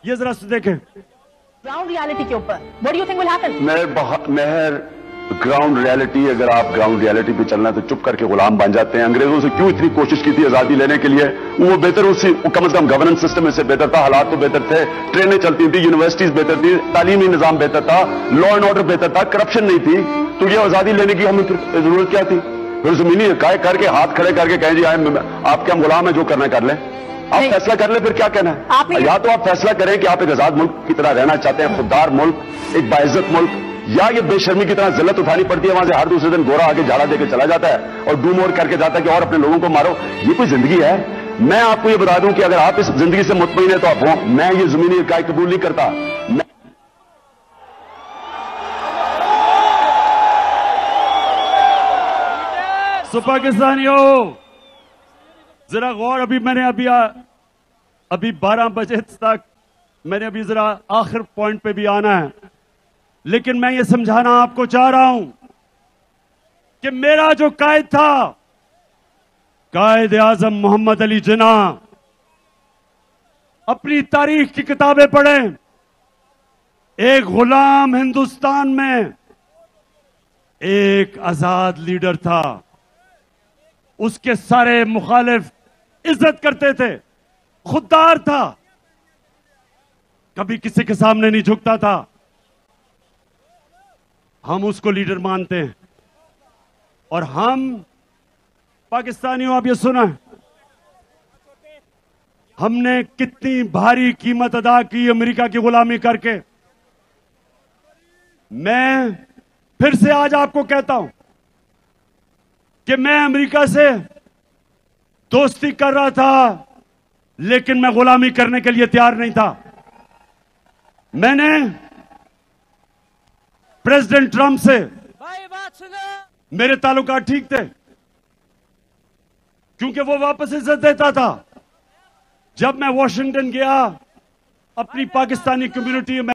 ये जरा देखें ग्राउंड रियलिटी के ऊपर what do you think will happen? महर ग्राउंड रियलिटी, अगर आप ग्राउंड रियलिटी पे चलना तो चुप करके गुलाम बन जाते हैं। अंग्रेजों से क्यों इतनी कोशिश की थी आजादी लेने के लिए? वो बेहतर, उसी कम से कम गवर्नेंस सिस्टम इससे बेहतर था, हालात तो बेहतर थे, ट्रेनें चलती थी, यूनिवर्सिटीज बेहतर थी, तालीमी निजाम बेहतर था, लॉ एंड ऑर्डर बेहतर था, करप्शन नहीं थी। तो ये आजादी लेने की हमें जरूरत क्या थी? फिर जमीनी काय करके हाथ खड़े करके कहें जी आपके हम गुलाम है, जो करना कर लें। आप फैसला कर ले, फिर क्या कहना है? या तो आप फैसला करें कि आप एक आजाद मुल्क की तरह रहना चाहते हैं, खुददार मुल्क, एक बाइज्जत मुल्क, या ये बेशर्मी की तरह जिल्लत उठानी पड़ती है, वहां से हर दूसरे दिन गोरा आके झाड़ा देके चला जाता है और डूम और करके जाता है कि और अपने लोगों को मारो। ये कोई जिंदगी है? मैं आपको ये बता दूं कि अगर आप इस जिंदगी से मुतमईन है तो आप हो। मैं ये जमीनी इकाई कबूल नहीं करता। सो पाकिस्तानियों जरा गौर, अभी 12 बजे तक मैंने अभी जरा आखिर पॉइंट पे भी आना है, लेकिन मैं ये समझाना आपको चाह रहा हूं कि मेरा जो कायद था, कायद आजम मोहम्मद अली जिन्ना, अपनी तारीख की किताबें पढ़ें। एक गुलाम हिंदुस्तान में एक आजाद लीडर था, उसके सारे मुखालिफ इज्जत करते थे, खुददार था, कभी किसी के सामने नहीं झुकता था। हम उसको लीडर मानते हैं। और हम पाकिस्तानियों, आप ये सुना है, हमने कितनी भारी कीमत अदा की अमेरिका की गुलामी करके। मैं फिर से आज आपको कहता हूं कि मैं अमेरिका से दोस्ती कर रहा था, लेकिन मैं गुलामी करने के लिए तैयार नहीं था। मैंने प्रेसिडेंट ट्रंप से मेरे ताल्लुकात ठीक थे, क्योंकि वो वापस इज्जत देता था। जब मैं वॉशिंगटन गया, अपनी पाकिस्तानी कम्युनिटी में